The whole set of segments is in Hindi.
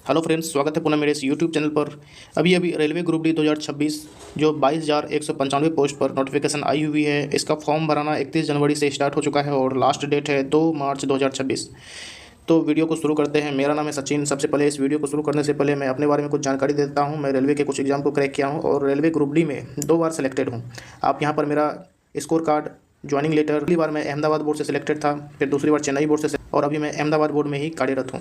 हेलो फ्रेंड्स, स्वागत है पुनः मेरे इस यूट्यूब चैनल पर। अभी अभी रेलवे ग्रुप डी 2026 जो 22,195 पोस्ट पर नोटिफिकेशन आई हुई है, इसका फॉर्म भराना 31 जनवरी से स्टार्ट हो चुका है और लास्ट डेट है 2 मार्च 2026। तो वीडियो को शुरू करते हैं। मेरा नाम है सचिन। सबसे पहले इस वीडियो को शुरू करने से पहले मैं अपने बारे में कुछ जानकारी देता हूँ। मैं रेलवे के कुछ एग्जाम को क्रैक किया हूँ और रेलवे ग्रुप डी में 2 बार सेलेक्टेड हूँ। आप यहाँ पर मेरा स्कोर कार्ड, ज्वाइनिंग लेटर, पहली बार मैं अहमदाबाद बोर्ड से सिलेक्टेड था, फिर दूसरी बार चेन्नई बोर्ड से, और अभी मैं अहमदाबाद बोर्ड में ही कार्यरत हूँ।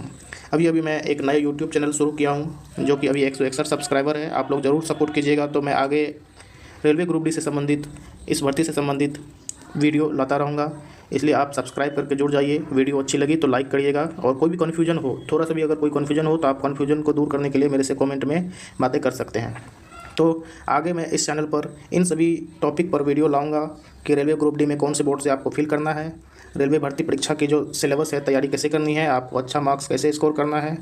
अभी अभी मैं एक नया यूट्यूब चैनल शुरू किया हूँ जो कि अभी 161 सब्सक्राइबर है। आप लोग ज़रूर सपोर्ट कीजिएगा, तो मैं आगे रेलवे ग्रुप डी से संबंधित, इस भर्ती से संबंधित वीडियो लाता रहूँगा। इसलिए आप सब्सक्राइब करके जुड़ जाइए। वीडियो अच्छी लगी तो लाइक करिएगा, और कोई भी कन्फ्यूजन हो, थोड़ा सा भी अगर कोई कन्फ्यूजन हो तो आप कन्फ्यूजन को दूर करने के लिए मेरे से कमेंट में बातें कर सकते हैं। तो आगे मैं इस चैनल पर इन सभी टॉपिक पर वीडियो लाऊंगा कि रेलवे ग्रुप डी में कौन से बोर्ड से आपको फिल करना है, रेलवे भर्ती परीक्षा की जो सिलेबस है, तैयारी कैसे करनी है, आपको अच्छा मार्क्स कैसे स्कोर करना है,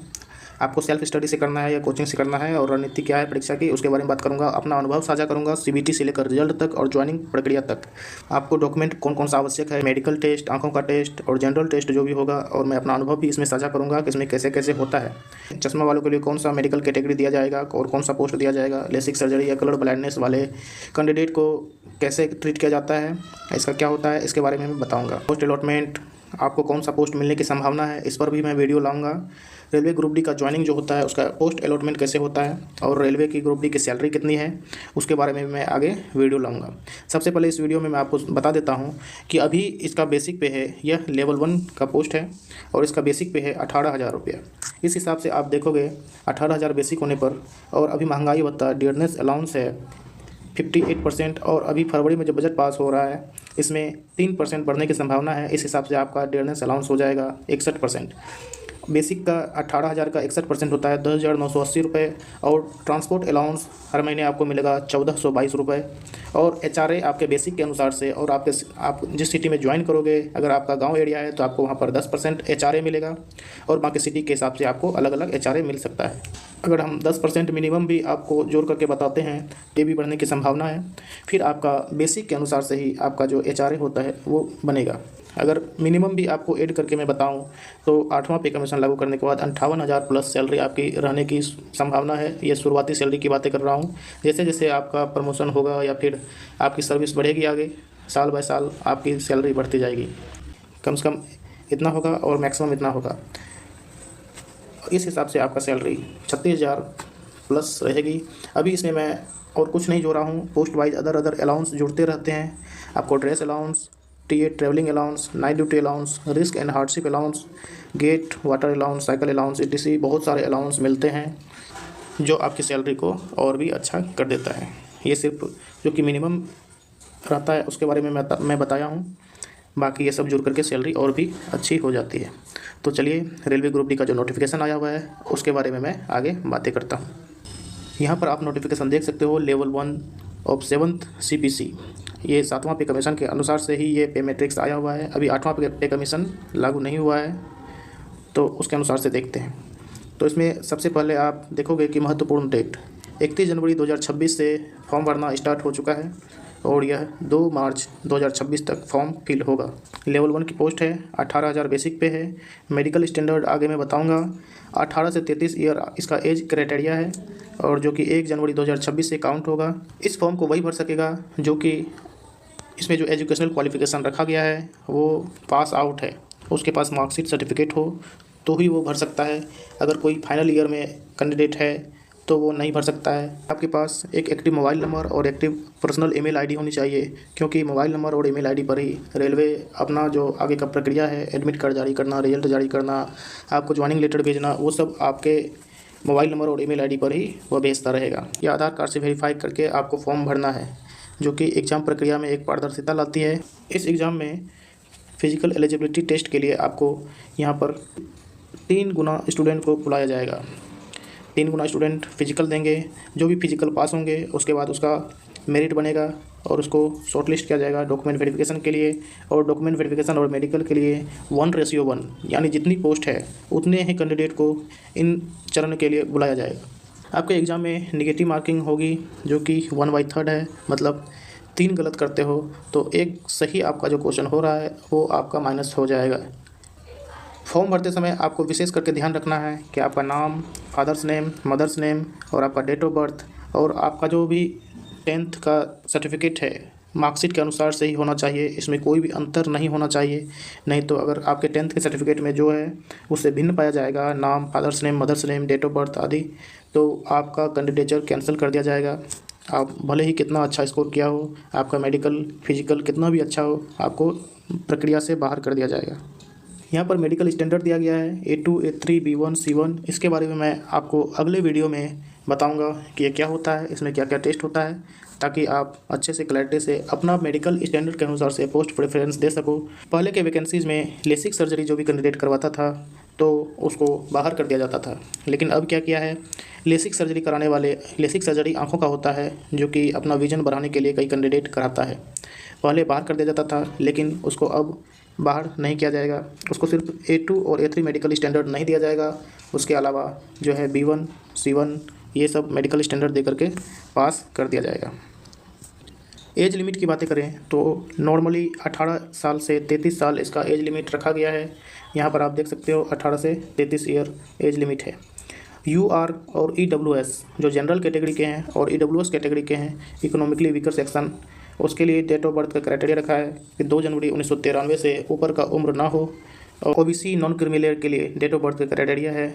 आपको सेल्फ स्टडी से करना है या कोचिंग से करना है, और रणनीति क्या है परीक्षा की, उसके बारे में बात करूंगा। अपना अनुभव साझा करूंगा सीबीटी से लेकर रिजल्ट तक और ज्वाइनिंग प्रक्रिया तक। आपको डॉक्यूमेंट कौन कौन सा आवश्यक है, मेडिकल टेस्ट, आंखों का टेस्ट और जनरल टेस्ट जो भी होगा, और मैं अपना अनुभव भी इसमें साझा करूंगा कि इसमें कैसे कैसे होता है। चश्मा वालों के लिए कौन सा मेडिकल कैटेगरी दिया जाएगा और कौन सा पोस्ट दिया जाएगा, लेसिक सर्जरी या कलर ब्लाइंडनेस वाले कैंडिडेट को कैसे ट्रीट किया जाता है, इसका क्या होता है, इसके बारे में मैं बताऊँगा। पोस्ट अलॉटमेंट, आपको कौन सा पोस्ट मिलने की संभावना है, इस पर भी मैं वीडियो लाऊंगा। रेलवे ग्रुप डी का ज्वाइनिंग जो होता है उसका पोस्ट अलॉटमेंट कैसे होता है, और रेलवे की ग्रुप डी की सैलरी कितनी है, उसके बारे में मैं आगे वीडियो लाऊंगा। सबसे पहले इस वीडियो में मैं आपको बता देता हूं कि अभी इसका बेसिक पे है, यह लेवल 1 का पोस्ट है और इसका बेसिक पे है 18,000 रुपया। इस हिसाब से आप देखोगे 18,000 बेसिक होने पर, और अभी महंगाई भत्ता डियरनेस अलाउंस है 58%, और अभी फरवरी में जब बजट पास हो रहा है इसमें 3% बढ़ने की संभावना है। इस हिसाब से आपका डियरनेस अलाउंस हो जाएगा 61%। बेसिक का 18,000 का 61% होता है 10,980 रुपये, और ट्रांसपोर्ट अलाउंस हर महीने आपको मिलेगा 1,422 रुपये। और एचआरए आपके बेसिक के अनुसार से, और आप जिस सिटी में ज्वाइन करोगे, अगर आपका गांव एरिया है तो आपको वहां पर 10% एचआरए मिलेगा, और बाकी सिटी के हिसाब से आपको अलग अलग एचआरए मिल सकता है। अगर हम 10% मिनिमम भी आपको जोड़ करके बताते हैं, ये भी बढ़ने की संभावना है। फिर आपका बेसिक के अनुसार से ही आपका जो एचआरए होता है वो बनेगा। अगर मिनिमम भी आपको ऐड करके मैं बताऊं तो 8वां पे कमीशन लागू करने के बाद 58,000 प्लस सैलरी आपकी रहने की संभावना है। ये शुरुआती सैलरी की बातें कर रहा हूं। जैसे जैसे आपका प्रमोशन होगा या फिर आपकी सर्विस बढ़ेगी आगे, साल बाय साल आपकी सैलरी बढ़ती जाएगी। कम से कम इतना होगा और मैक्सिमम इतना होगा। इस हिसाब से आपका सैलरी 36,000 प्लस रहेगी। अभी इसमें मैं और कुछ नहीं जोड़ा हूँ। पोस्ट वाइज अदर अलाउंस जुड़ते रहते हैं। आपको dress allowance, TA travelling allowance, night duty allowance, risk and hardship allowance, get water allowance, cycle allowance, etc बहुत सारे अलाउंस मिलते हैं जो आपकी सैलरी को और भी अच्छा कर देता है। ये सिर्फ जो कि मिनिमम रहता है उसके बारे में मैं बताया हूँ। बाकी ये सब जुड़ करके सैलरी और भी अच्छी हो जाती है। तो चलिए रेलवे ग्रुप डी का जो नोटिफिकेशन आया हुआ है उसके बारे में मैं आगे बातें करता हूँ। यहाँ पर आप नोटिफिकेशन देख सकते हो, लेवल 1 ऑफ 7th CPC। ये 7वां पे कमीशन के अनुसार से ही ये पे मैट्रिक्स आया हुआ है। अभी 8वां पे कमीशन लागू नहीं हुआ है, तो उसके अनुसार से देखते हैं। तो इसमें सबसे पहले आप देखोगे कि महत्वपूर्ण डेट 31 जनवरी 2026 से फॉर्म भरना स्टार्ट हो चुका है, और यह 2 मार्च 2026 तक फॉर्म फिल होगा। लेवल 1 की पोस्ट है, 18,000 बेसिक पे है। मेडिकल स्टैंडर्ड आगे मैं बताऊंगा। 18 से 33 ईयर इसका एज क्राइटेरिया है, और जो कि 1 जनवरी 2026 से काउंट होगा। इस फॉर्म को वही भर सकेगा जो कि इसमें जो एजुकेशनल क्वालिफिकेशन रखा गया है वो पास आउट है, उसके पास मार्कशीट सर्टिफिकेट हो तो ही वो भर सकता है। अगर कोई फाइनल ईयर में कैंडिडेट है तो वो नहीं भर सकता है। आपके पास एक एक्टिव मोबाइल नंबर और एक्टिव पर्सनल ईमेल आईडी होनी चाहिए, क्योंकि मोबाइल नंबर और ईमेल आईडी पर ही रेलवे अपना जो आगे का प्रक्रिया है, एडमिट कार्ड जारी करना, रिजल्ट जारी करना, आपको ज्वाइनिंग लेटर भेजना, वो सब आपके मोबाइल नंबर और ईमेल आईडी पर ही वह भेजता रहेगा। या आधार कार्ड से वेरीफाई करके आपको फॉर्म भरना है, जो कि एग्ज़ाम प्रक्रिया में एक पारदर्शिता लाती है। इस एग्ज़ाम में फिजिकल एलिजिबिलिटी टेस्ट के लिए आपको यहाँ पर 3 गुना स्टूडेंट को बुलाया जाएगा। 3 गुना स्टूडेंट फिजिकल देंगे। जो भी फिजिकल पास होंगे उसके बाद उसका मेरिट बनेगा और उसको शॉर्टलिस्ट किया जाएगा डॉक्यूमेंट वेरिफिकेशन के लिए। और डॉक्यूमेंट वेरिफिकेशन और मेडिकल के लिए 1:1, यानी जितनी पोस्ट है उतने ही कैंडिडेट को इन चरण के लिए बुलाया जाएगा। आपके एग्ज़ाम में नेगेटिव मार्किंग होगी, जो कि 1/3 है। मतलब 3 गलत करते हो तो एक सही आपका जो क्वेश्चन हो रहा है वो आपका माइनस हो जाएगा। फॉर्म भरते समय आपको विशेष करके ध्यान रखना है कि आपका नाम, फादर्स नेम, मदर्स नेम और आपका डेट ऑफ बर्थ और आपका जो भी 10th का सर्टिफिकेट है मार्कशीट के अनुसार से ही होना चाहिए। इसमें कोई भी अंतर नहीं होना चाहिए, नहीं तो अगर आपके 10th के सर्टिफिकेट में जो है उससे भिन्न पाया जाएगा, नाम, father's name, mother's name, date of birth आदि, तो आपका कैंडिडेचर कैंसिल कर दिया जाएगा। आप भले ही कितना अच्छा स्कोर किया हो, आपका मेडिकल, फिजिकल कितना भी अच्छा हो, आपको प्रक्रिया से बाहर कर दिया जाएगा। यहाँ पर मेडिकल स्टैंडर्ड दिया गया है A2, A3, B1, C1। इसके बारे में मैं आपको अगले वीडियो में बताऊंगा कि ये क्या होता है, इसमें क्या क्या टेस्ट होता है, ताकि आप अच्छे से क्लैरिटी से अपना मेडिकल स्टैंडर्ड के अनुसार से पोस्ट प्रेफरेंस दे सको। पहले के वैकेंसीज़ में लेसिक सर्जरी जो भी कैंडिडेट करवाता था तो उसको बाहर कर दिया जाता था, लेकिन अब क्या किया है, लेसिक सर्जरी कराने वाले, लेसिक सर्जरी आँखों का होता है जो कि अपना विजन बढ़ाने के लिए कई कैंडिडेट कराता है। पहले बाहर कर दिया जाता था, लेकिन उसको अब बाहर नहीं किया जाएगा। उसको सिर्फ A2 और A3 मेडिकल स्टैंडर्ड नहीं दिया जाएगा, उसके अलावा जो है B1, C1 ये सब मेडिकल स्टैंडर्ड दे करके पास कर दिया जाएगा। एज लिमिट की बातें करें तो नॉर्मली 18 साल से 33 साल इसका एज लिमिट रखा गया है। यहाँ पर आप देख सकते हो 18 से 33 ईयर एज लिमिट है। UR और EWS जो जनरल कैटेगरी के हैं और EWS कैटेगरी के हैं, इकोनॉमिकली वीकर सेक्शन, उसके लिए डेट ऑफ बर्थ का क्राइटेरिया रखा है कि 2 जनवरी 1993 से ऊपर का उम्र ना हो। और OBC नॉन क्रिमिलेयर के लिए डेट ऑफ बर्थ का क्राइटेरिया है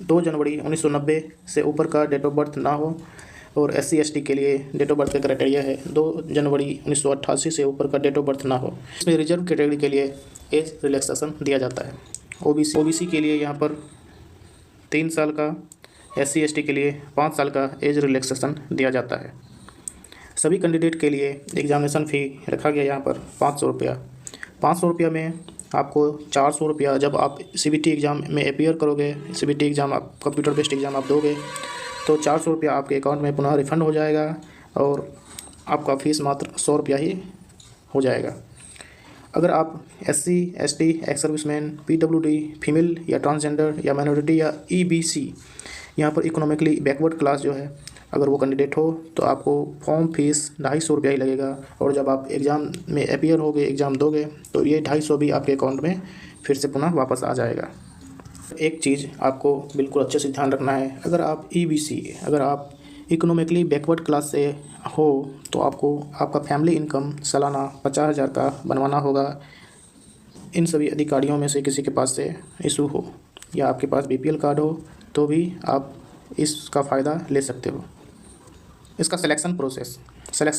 2 जनवरी 1990 से ऊपर का डेट ऑफ बर्थ ना हो। और SC ST के लिए डेट ऑफ बर्थ का क्राइटेरिया है 2 जनवरी 1988 से ऊपर का डेट ऑफ बर्थ ना हो। इसमें रिजर्व कैटेगरी के लिए एज रिलैक्सेशन दिया जाता है। OBC के लिए यहाँ पर 3 साल का, SC ST के लिए 5 साल का एज रिलैक्सेशन दिया जाता है। सभी कैंडिडेट के लिए एग्जामिनेशन फ़ी रखा गया यहाँ पर 500 रुपया। 500 रुपया में आपको 400 रुपया जब आप CBT एग्ज़ाम में अपीयर करोगे, CBT एग्ज़ाम आप कंप्यूटर बेस्ड एग्ज़ाम आप दोगे तो 400 रुपया आपके अकाउंट में पुनः रिफ़ंड हो जाएगा और आपका फ़ीस मात्र 100 रुपया ही हो जाएगा। अगर आप SC ST, ex serviceman, PWD, female या ट्रांसजेंडर या माइनॉरिटी या EBC, यहाँ पर इकोनॉमिकली बैकवर्ड क्लास जो है, अगर वो कैंडिडेट हो तो आपको फॉर्म फीस 250 रुपया ही लगेगा और जब आप एग्ज़ाम में अपीयर होगे, एग्ज़ाम दोगे तो ये 250 भी आपके अकाउंट में फिर से पुनः वापस आ जाएगा। एक चीज़ आपको बिल्कुल अच्छे से ध्यान रखना है, अगर आप EBC, अगर आप इकोनॉमिकली बैकवर्ड क्लास से हो तो आपको आपका फैमिली इनकम सालाना 50,000 का बनवाना होगा। इन सभी अधिकारियों में से किसी के पास से इशू हो या आपके पास BPL कार्ड हो तो भी आप इसका फ़ायदा ले सकते हो। इसका सिलेक्शन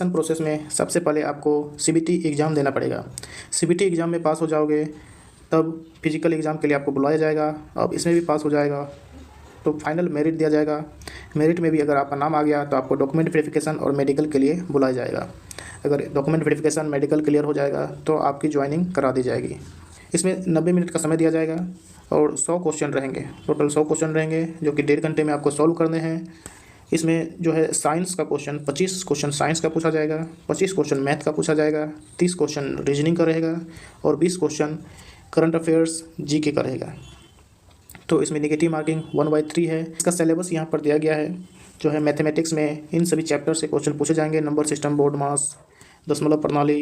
प्रोसेस में सबसे पहले आपको CBT एग्ज़ाम देना पड़ेगा। CBT एग्ज़ाम में पास हो जाओगे तब फिजिकल एग्ज़ाम के लिए आपको बुलाया जाएगा। अब इसमें भी पास हो जाएगा तो फाइनल मेरिट दिया जाएगा। मेरिट में भी अगर आपका नाम आ गया तो आपको डॉक्यूमेंट वेरिफिकेशन और मेडिकल के लिए बुलाया जाएगा। अगर डॉक्यूमेंट वेरिफिकेशन, मेडिकल क्लियर हो जाएगा तो आपकी ज्वाइनिंग करा दी जाएगी। इसमें 90 मिनट का समय दिया जाएगा और 100 क्वेश्चन रहेंगे, टोटल 100 क्वेश्चन रहेंगे जो कि 1.5 घंटे में आपको सॉल्व करने हैं। इसमें जो है साइंस का क्वेश्चन 25 क्वेश्चन साइंस का पूछा जाएगा, 25 क्वेश्चन मैथ का पूछा जाएगा, 30 क्वेश्चन रीजनिंग का रहेगा और 20 क्वेश्चन करंट अफेयर्स GK का रहेगा। तो इसमें नेगेटिव मार्किंग 1/3 है। इसका सिलेबस यहाँ पर दिया गया है जो है मैथमेटिक्स में इन सभी चैप्टर से क्वेश्चन पूछे जाएंगे। नंबर सिस्टम, बोर्ड मास, दशमलव प्रणाली,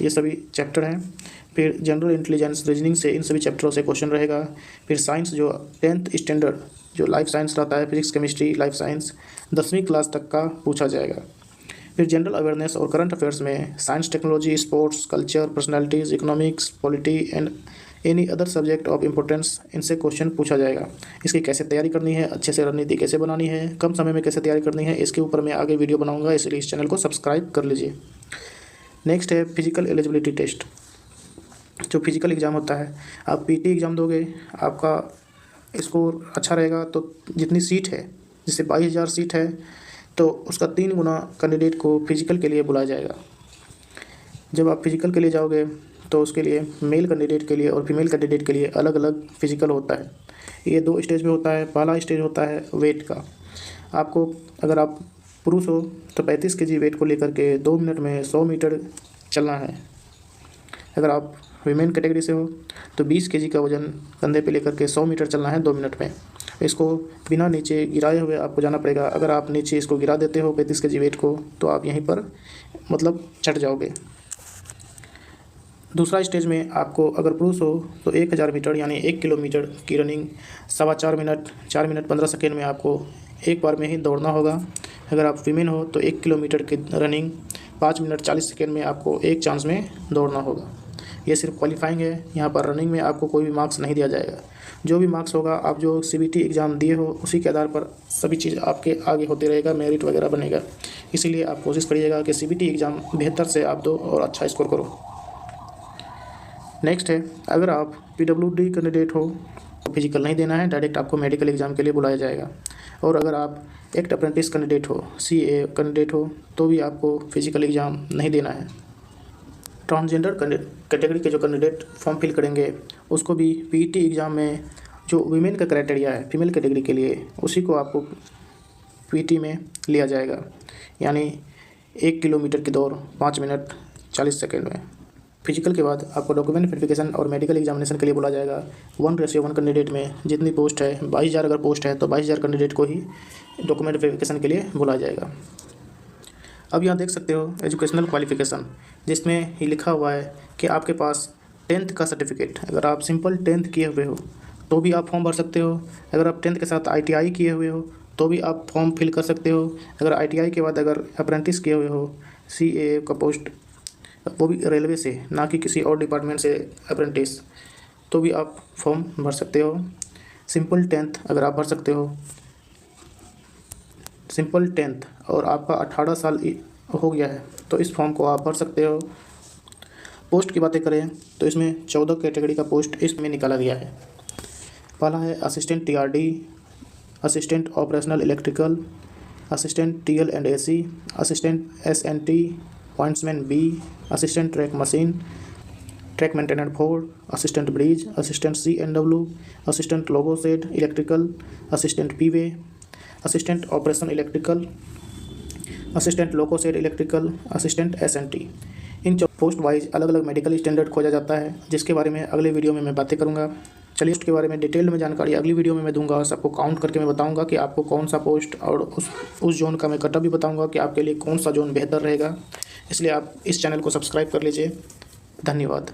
ये सभी चैप्टर हैं। फिर जनरल इंटेलिजेंस, रीजनिंग से इन सभी चैप्टरों से क्वेश्चन रहेगा। फिर साइंस जो 10th स्टैंडर्ड जो लाइफ साइंस रहता है, फिजिक्स, केमिस्ट्री, लाइफ साइंस 10वीं क्लास तक का पूछा जाएगा। फिर जनरल अवेयरनेस और करंट अफेयर्स में science, technology, sports, culture, personalities, economics, polity and any other subject of importance, इनसे क्वेश्चन पूछा जाएगा। इसकी कैसे तैयारी करनी है, अच्छे से रणनीति कैसे बनानी है, कम समय में कैसे तैयारी करनी है, इसके ऊपर मैं आगे वीडियो बनाऊंगा, इसलिए इस चैनल को सब्सक्राइब कर लीजिए। नेक्स्ट है फिजिकल एलिजिबिलिटी टेस्ट। जो फिजिकल एग्ज़ाम होता है, आप PT एग्ज़ाम दोगे, आपका स्कोर अच्छा रहेगा तो जितनी सीट है, जैसे 22,000 सीट है तो उसका 3 गुना कैंडिडेट को फिजिकल के लिए बुलाया जाएगा। जब आप फिजिकल के लिए जाओगे तो उसके लिए मेल कैंडिडेट के लिए और फीमेल कैंडिडेट के लिए अलग अलग फिजिकल होता है। ये 2 स्टेज में होता है। पहला स्टेज होता है वेट का। आपको, अगर आप पुरुष हो तो 35 kg वेट को लेकर के 2 मिनट में 100 मीटर चलना है। अगर आप वीमेन कैटेगरी से हो तो 20 kg का वजन कंधे पे लेकर के 100 मीटर चलना है 2 मिनट में। इसको बिना नीचे गिराए हुए आपको जाना पड़ेगा। अगर आप नीचे इसको गिरा देते हो 35 kg वेट को तो आप यहीं पर मतलब चढ़ जाओगे। दूसरा स्टेज में आपको अगर पुरुष हो तो 1000 मीटर यानी 1 किलोमीटर की रनिंग 4.25 मिनट 4 मिनट 15 सेकेंड में आपको एक बार में ही दौड़ना होगा। अगर आप फीमेल हो तो 1 किलोमीटर की रनिंग 5 मिनट 40 सेकेंड में आपको एक चांस में दौड़ना होगा। ये सिर्फ क्वालिफाइंग है, यहाँ पर रनिंग में आपको कोई भी मार्क्स नहीं दिया जाएगा। जो भी मार्क्स होगा आप जो CBT एग्ज़ाम दिए हो उसी के आधार पर सभी चीज़ आपके आगे होते रहेगा, मेरिट वगैरह बनेगा। इसीलिए आप कोशिश करिएगा कि CBT एग्ज़ाम बेहतर से आप दो और अच्छा स्कोर करो। नेक्स्ट है, अगर आप PWD कैंडिडेट हो तो फिजिकल नहीं देना है, डायरेक्ट आपको मेडिकल एग्ज़ाम के लिए बुलाया जाएगा। और अगर आप एक्ट अप्रेंटिस कैंडिडेट हो, CA कैंडिडेट हो तो भी आपको फिजिकल एग्ज़ाम नहीं देना है। ट्रांसजेंडर कैटेगरी के जो कैंडिडेट फॉर्म फिल करेंगे उसको भी PET एग्ज़ाम में जो वीमेन का क्राइटेरिया है फीमेल कैटेगरी के लिए उसी को आपको PET में लिया जाएगा, यानी 1 किलोमीटर की दौड़ 5 मिनट 40 सेकेंड में। फिजिकल के बाद आपको डॉक्यूमेंट वेरिफिकेशन और मेडिकल एग्जामिनेशन के लिए बोला जाएगा। 1:1 कैंडिडेट में जितनी पोस्ट है 22,000 अगर पोस्ट है तो 22,000 कैंडिडेट को ही डॉक्यूमेंट वेरिफिकेशन के लिए बुलाया जाएगा। अब यहाँ देख सकते हो एजुकेशनल क्वालिफिकेशन, जिसमें ही लिखा हुआ है कि आपके पास 10th का सर्टिफिकेट, अगर आप सिंपल 10th किए हुए हो तो भी आप फॉर्म भर सकते हो। अगर आप 10th के साथ ITI किए हुए हो तो भी आप फॉर्म फिल कर सकते हो। अगर ITI के बाद अगर अप्रेंटिस किए हुए हो CA का पोस्ट, वो भी रेलवे से, ना कि किसी और डिपार्टमेंट से अप्रेंटिस, तो भी आप फॉर्म भर सकते हो। सिंपल 10th अगर आप भर सकते हो, सिंपल 10th और आपका 18 साल हो गया है तो इस फॉर्म को आप भर सकते हो। पोस्ट की बातें करें तो इसमें 14 कैटेगरी का पोस्ट इसमें निकाला गया है। पहला है assistant TRD, assistant operational electrical, assistant TL and AC, assistant SNT, pointsman B, assistant track machine, track maintainer 4, assistant bridge, assistant CNW, assistant loco shed electrical, assistant PWay, assistant operation electrical, assistant loco shed electrical, assistant SNT। इन पोस्ट वाइज अलग अलग मेडिकल स्टैंडर्ड खोजा जाता है, जिसके बारे में अगले वीडियो में मैं बातें करूँगा। चलिए उसके बारे में डिटेल में जानकारी अगली वीडियो में मैं दूंगा और सबको काउंट करके मैं बताऊंगा कि आपको कौन सा पोस्ट और उस जोन का मैं कटअप भी बताऊंगा कि आपके लिए कौन सा जोन बेहतर रहेगा। इसलिए आप इस चैनल को सब्सक्राइब कर लीजिए। धन्यवाद।